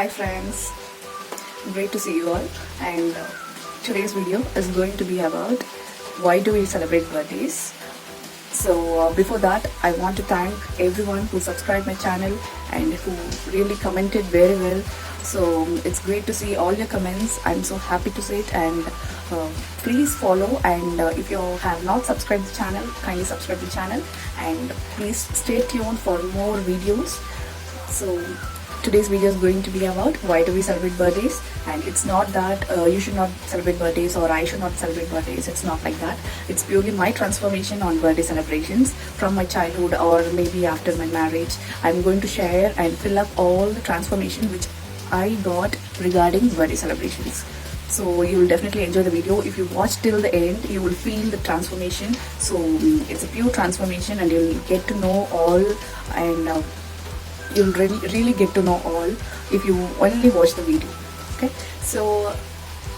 Hi friends, great to see you all, and today's video is going to be about why do we celebrate birthdays. So before that, I want to thank everyone who subscribed my channel and who really commented very well. So it's great to see all your comments. I'm so happy to see it, and please follow, and if you have not subscribed the channel, kindly subscribe the channel, and please stay tuned for more videos. So today's video is going to be about why do we celebrate birthdays, and it's not that you should not celebrate birthdays or I should not celebrate birthdays. It's not like that. It's purely my transformation on birthday celebrations from my childhood or maybe after my marriage. I'm going to share and fill up all the transformation which I got regarding birthday celebrations. So you will definitely enjoy the video. If you watch till the end, you will feel the transformation. So it's a pure transformation, and you'll get to know all, and you'll really get to know all if you only watch the video. Okay, so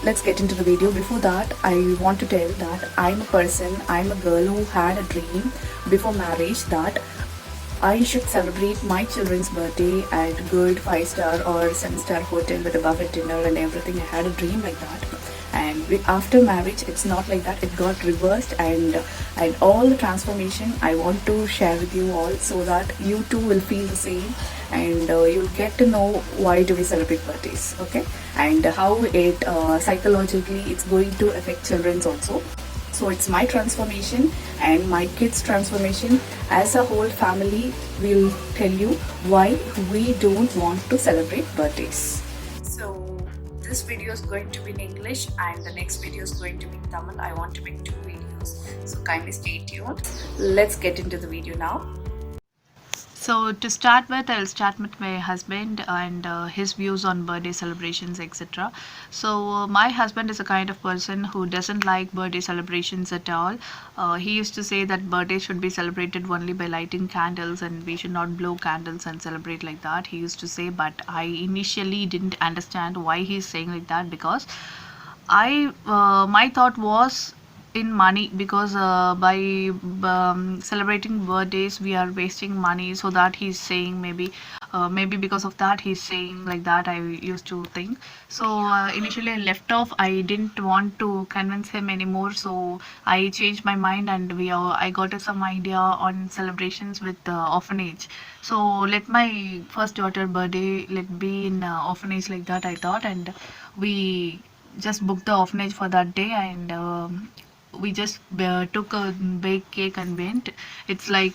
let's get into the video. Before that, I want to tell that I'm a girl who had a dream before marriage that I should celebrate my children's birthday at good 5-star or 7-star hotel with a buffet dinner and everything. I had a dream like that, and after marriage it's not like that. It got reversed, and all the transformation I want to share with you all, so that you too will feel the same, and you'll get to know why do we celebrate birthdays. Okay, and how it psychologically it's going to affect children's also. So it's my transformation and my kids' transformation. As a whole family, we'll tell you why we don't want to celebrate birthdays. So this video is going to be in English, and the next video is going to be in Tamil. I want to make 2 videos, so kindly stay tuned. Let's get into the video now. So to start with, I'll start with my husband and his views on birthday celebrations, etc. So my husband is a kind of person who doesn't like birthday celebrations at all. He used to say that birthday should be celebrated only by lighting candles, and we should not blow candles and celebrate like that. He used to say, but I initially didn't understand why he's saying like that, because my thought was in money, because by celebrating birthdays we are wasting money. So that he's saying, maybe because of that he's saying like that, I used to think. So initially I left off. I didn't want to convince him anymore, so I changed my mind, and I got some idea on celebrations with orphanage. So let my first daughter birthday let be in orphanage like that, I thought. And we just booked the orphanage for that day, and we just took a baked cake and went. It's like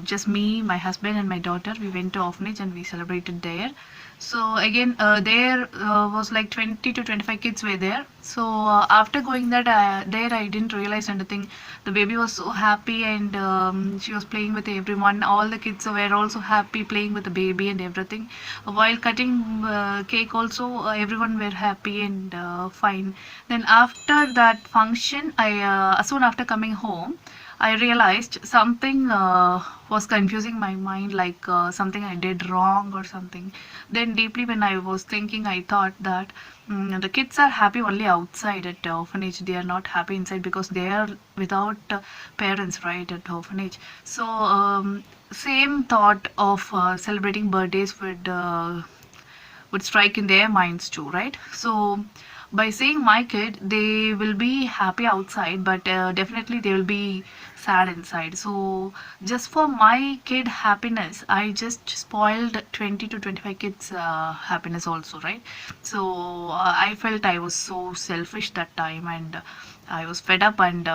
just me, my husband, and my daughter. We went to orphanage and we celebrated there. So again, there was like 20 to 25 kids were there. So after going there, I didn't realize anything. The baby was so happy, and she was playing with everyone. All the kids were also happy playing with the baby and everything. While cutting cake also, everyone were happy and fine. Then after that function, I soon after coming home, I realized something was confusing my mind, like something I did wrong or something. Then deeply when I was thinking, I thought that the kids are happy only outside at the orphanage. They are not happy inside, because they are without parents, right, at orphanage. So same thought of celebrating birthdays would strike in their minds too, right? So by saying my kid, they will be happy outside, but definitely they will be sad inside. So just for my kid happiness, I just spoiled 20 to 25 kids happiness also, right? So I felt I was so selfish that time, and I was fed up, and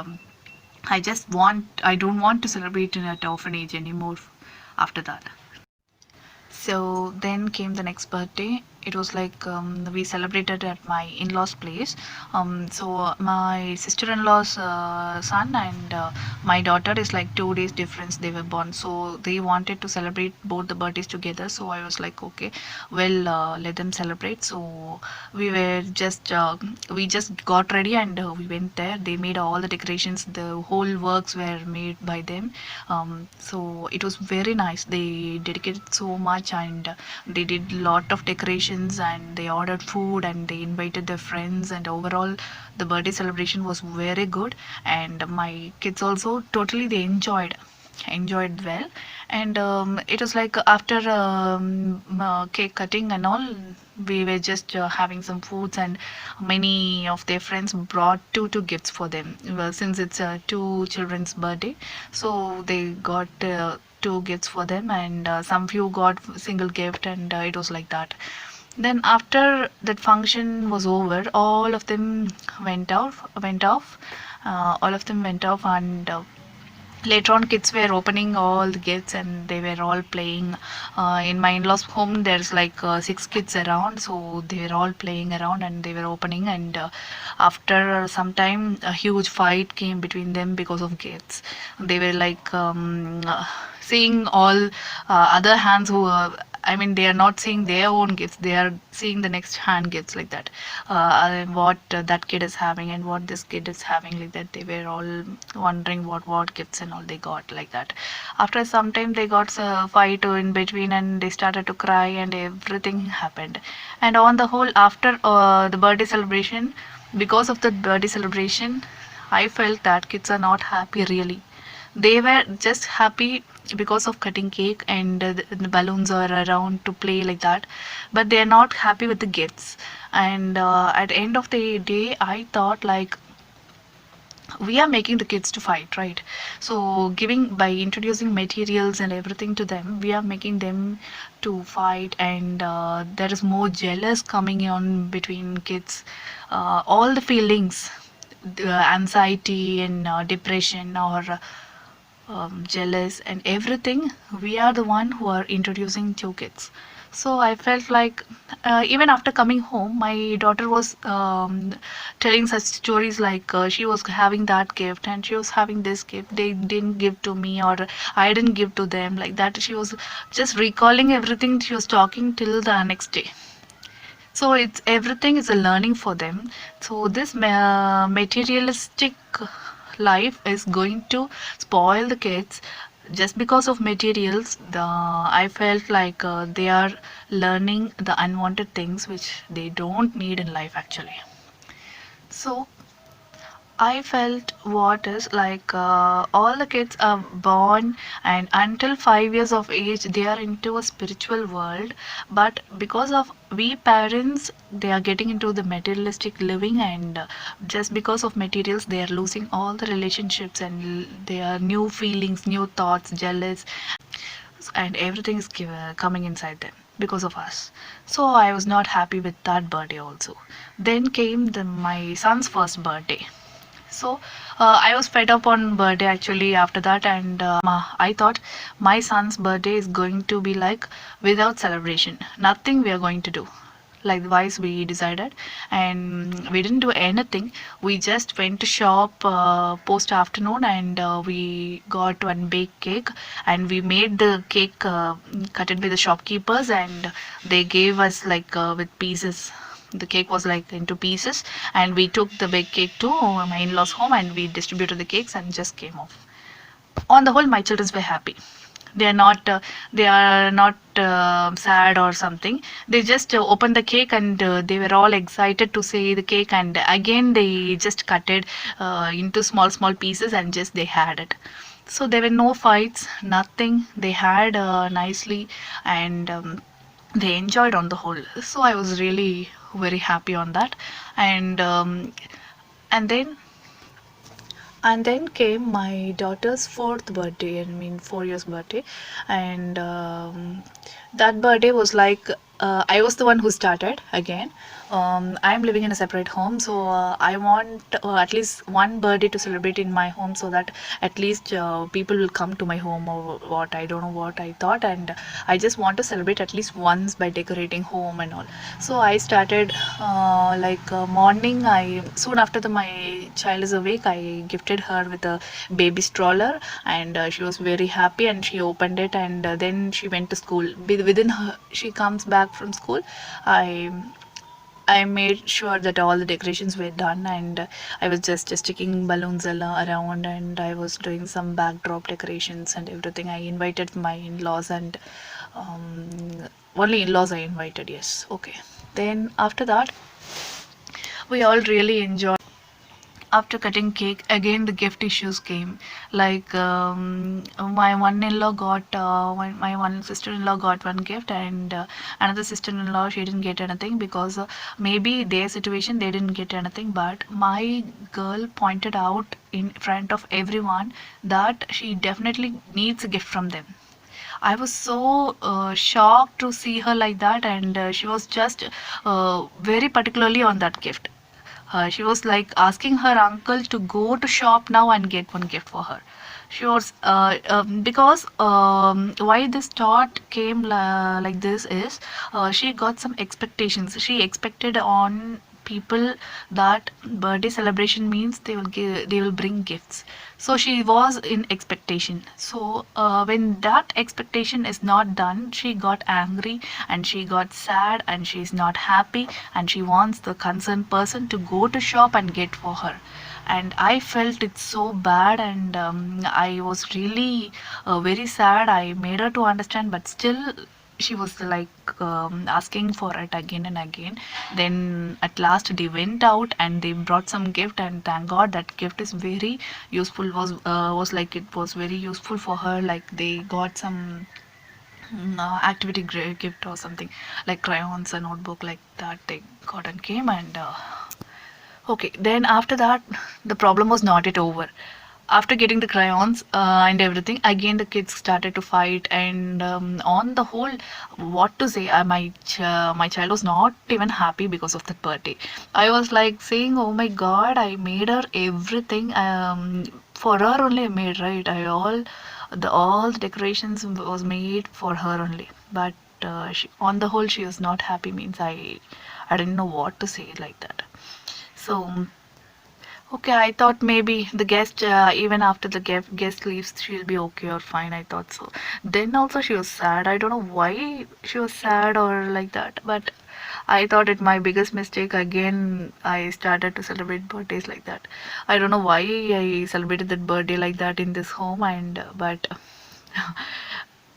I don't want to celebrate in an orphanage anymore after that. So then came the next birthday. It was like we celebrated at my in-laws' place. So my sister-in-law's son and my daughter is like 2 days difference. They were born, so they wanted to celebrate both the birthdays together. So I was like, okay, well, let them celebrate. So we just got ready, and we went there. They made all the decorations. The whole works were made by them. So it was very nice. They dedicated so much, and they did lot of decorations, and they ordered food, and they invited their friends, and overall the birthday celebration was very good. And my kids also totally they enjoyed well. And it was like after cake cutting and all, we were just having some foods, and many of their friends brought two gifts for them. Well, since it's two children's birthday, so they got two gifts for them, and some few got single gift, and it was like that. Then after that function was over, all of them went off. All of them went off, and later on kids were opening all the gifts and they were all playing. In my in-laws home there's like six kids around, so they were all playing around and they were opening, and after some time a huge fight came between them because of gifts. They were like seeing all other hands who I mean, they are not seeing their own gifts, they are seeing the next hand gifts, like that. What that kid is having and what this kid is having, like that. They were all wondering what gifts and all they got, like that. After some time, they got a fight in between and they started to cry and everything happened. And on the whole, after the birthday celebration, because of the birthday celebration, I felt that kids are not happy really. They were just happy because of cutting cake and the balloons are around to play, like that, but they are not happy with the gifts. And at the end of the day, I thought like, we are making the kids to fight, right? So giving, by introducing materials and everything to them, we are making them to fight, and there is more jealous coming on between kids. All the feelings, the anxiety and depression, or jealous and everything, we are the one who are introducing to kids. So I felt like, even after coming home, my daughter was telling such stories like, she was having that gift and she was having this gift, they didn't give to me, or I didn't give to them, like that. She was just recalling everything she was talking till the next day. So it's, everything is a learning for them. So this materialistic life is going to spoil the kids just because of materials. I felt like they are learning the unwanted things which they don't need in life actually. So I felt what is like, all the kids are born and until 5 years of age they are into a spiritual world, but because of we parents, they are getting into the materialistic living, and just because of materials they are losing all the relationships, and their new feelings, new thoughts, jealous, and everything is coming inside them because of us. So I was not happy with that birthday also. Then came my son's first birthday. So I was fed up on birthday actually after that, and I thought my son's birthday is going to be like without celebration, nothing we are going to do. Likewise, we decided, and we didn't do anything. We just went to shop post afternoon, and we got one baked cake, and we made the cake, cut it with the shopkeepers, and they gave us like with pieces. The cake was like into pieces, and we took the baked cake to my in-laws home and we distributed the cakes and just came off. On the whole, my children were happy. They are not sad or something. They just opened the cake, and they were all excited to see the cake, and again they just cut it into small pieces and just they had it. So there were no fights, nothing. They had nicely, and they enjoyed on the whole. So I was really very happy on that. And um, and then and then came my daughter's fourth birthday, I mean 4 years birthday. And that birthday was like, I was the one who started again. I'm living in a separate home, so I want at least one birthday to celebrate in my home, so that at least people will come to my home, or what, I don't know what I thought. And I just want to celebrate at least once by decorating home and all. So I started morning. I soon after my child is awake, I gifted her with a baby stroller, and she was very happy, and she opened it, and then she went to school. Within her, she comes back from school, I made sure that all the decorations were done, and I was just sticking balloons around, and I was doing some backdrop decorations and everything. I invited my in-laws, and um, only in-laws I invited. Yes, okay. Then after that, we all really enjoyed. after cutting cake, again the gift issues came. Like my one-in-law got my one sister-in-law got one gift, and another sister-in-law, she didn't get anything because maybe their situation they didn't get anything. But my girl pointed out in front of everyone that she definitely needs a gift from them. I was so shocked to see her like that, and she was just very particularly on that gift. She was like asking her uncle to go to shop now and get one gift for her. She was because why this thought came like this is she got some expectations. She expected on people that birthday celebration means they will bring gifts. So she was in expectation. So when that expectation is not done, she got angry and she got sad and she's not happy, and she wants the concerned person to go to shop and get for her. And I felt it so bad, and I was really very sad. I made her to understand, but still she was like asking for it again and again. Then at last they went out and they brought some gift, and thank god that gift is very useful. Was like it was very useful for her. Like they got some activity gift or something, like crayons, a notebook, like that they got and came. And okay, then after that, the problem was not yet over. After getting the crayons and everything, again the kids started to fight, and on the whole, what to say? My child was not even happy because of that birthday. I was like saying, "Oh my God, I made her everything. For her only I made, right? All the decorations was made for her only, but on the whole, she was not happy. Means I didn't know what to say like that." So, okay, I thought maybe the guest, even after the guest leaves, she'll be okay or fine. I thought so. Then also she was sad. I don't know why she was sad or like that, but I thought it my biggest mistake. Again, I started to celebrate birthdays like that. I don't know why I celebrated that birthday like that in this home, and but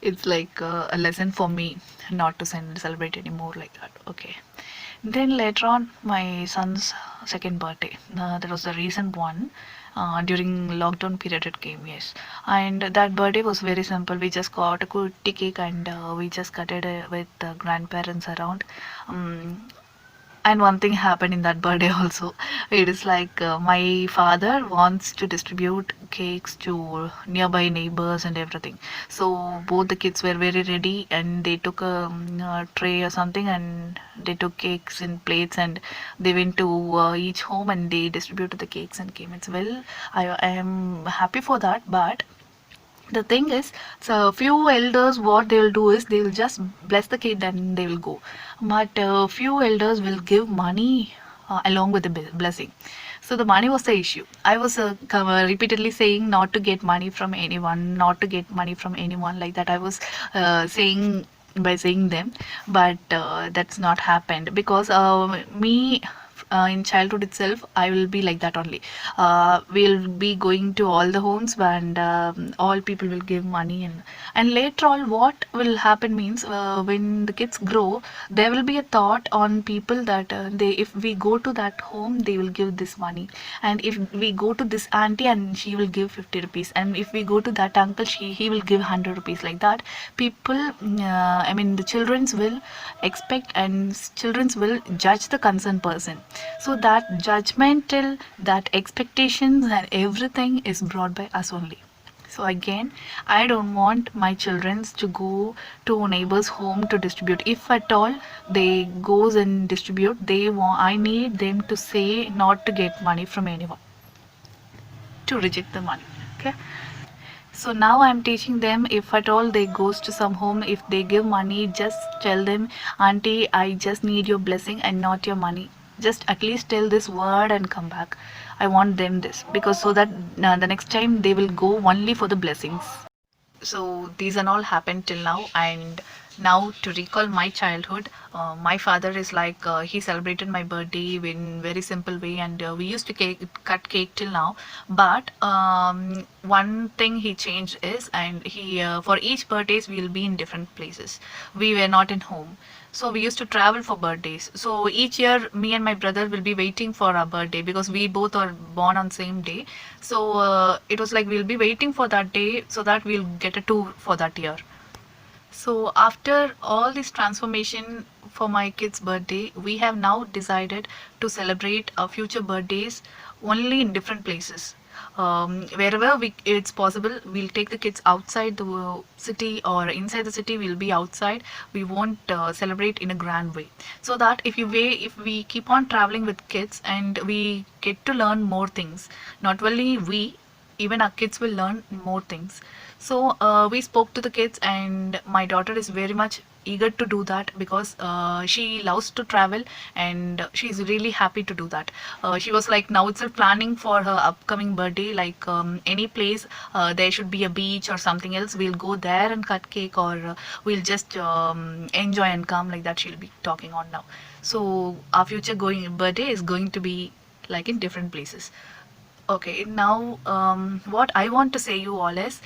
it's like a lesson for me not to celebrate anymore like that. Okay. Then later on, my son's second birthday. That was the recent one. During lockdown period it came, yes. And that birthday was very simple. We just got a kutti cake, and we just cut it with the grandparents around. Um, and one thing happened in that birthday also. It is like my father wants to distribute cakes to nearby neighbors and everything. So both the kids were very ready, and they took a tray or something, and they took cakes in plates, and they went to each home and they distributed the cakes and came. It's well, I am happy for that, but the thing is, so few elders, what they'll do is they'll just bless the kid and they will go, but few elders will give money along with the blessing. So the money was the issue. I was repeatedly saying not to get money from anyone, not to get money from anyone, like that I was saying by saying them, but that's not happened because me in childhood itself I will be like that only. We'll be going to all the homes, and all people will give money, and later on what will happen means when the kids grow, there will be a thought on people that they if we go to that home they will give this money, and if we go to this auntie and she will give 50 rupees, and if we go to that uncle he will give 100 rupees, like that people I mean the childrens will expect, and childrens will judge the concerned person. So that judgmental, that expectations and everything is brought by us only. So again, I don't want my children to go to neighbor's home to distribute. If at all they goes and distribute, I need them to say not to get money from anyone, to reject the money. Okay. So now I'm teaching them, if at all they goes to some home, if they give money, just tell them, auntie, I just need your blessing and not your money. Just at least tell this word and come back. I want them this, because so that the next time they will go only for the blessings. So these and all happened till now. And now to recall my childhood, my father is like he celebrated my birthday in very simple way, and we used to cut cake till now. But one thing he changed is, and he for each birthdays we will be in different places. We were not in home. So we used to travel for birthdays. So each year, me and my brother will be waiting for our birthday because we both are born on same day. So it was like we'll be waiting for that day so that we'll get a tour for that year. So after all this transformation for my kid's birthday, we have now decided to celebrate our future birthdays only in different places. Wherever it's possible, we'll take the kids outside the city or inside the city. We'll be outside. We won't celebrate in a grand way. So that if we keep on traveling with kids and we get to learn more things, not only we, even our kids will learn more things. So we spoke to the kids, and my daughter is very much eager to do that because she loves to travel and she's really happy to do that. She was like now itself planning for her upcoming birthday, like any place there should be a beach or something else. We'll go there and cut cake, or we'll just enjoy and come, like that. She'll be talking on now. So our future going birthday is going to be like in different places. Okay, now what I want to say you all is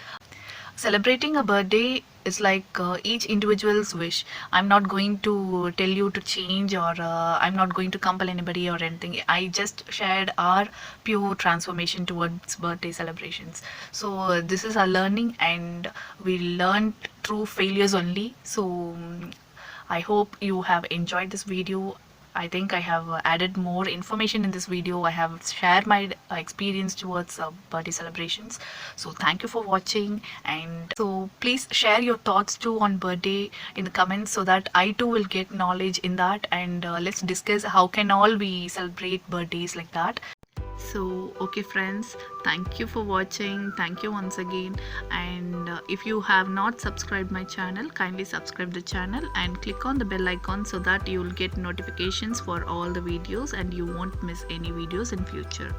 celebrating a birthday is like each individual's wish. I'm not going to tell you to change, or I'm not going to compel anybody or anything. I just shared our pure transformation towards birthday celebrations. So this is our learning, and we learned through failures only. So I hope you have enjoyed this video. I think I have added more information in this video. I have shared my experience towards birthday celebrations. So thank you for watching, and so please share your thoughts too on birthday in the comments so that I too will get knowledge in that, and let's discuss how can all we celebrate birthdays like that. So okay friends, thank you for watching. Thank you once again, and if you have not subscribed my channel, kindly subscribe the channel and click on the bell icon so that you will get notifications for all the videos and you won't miss any videos in future.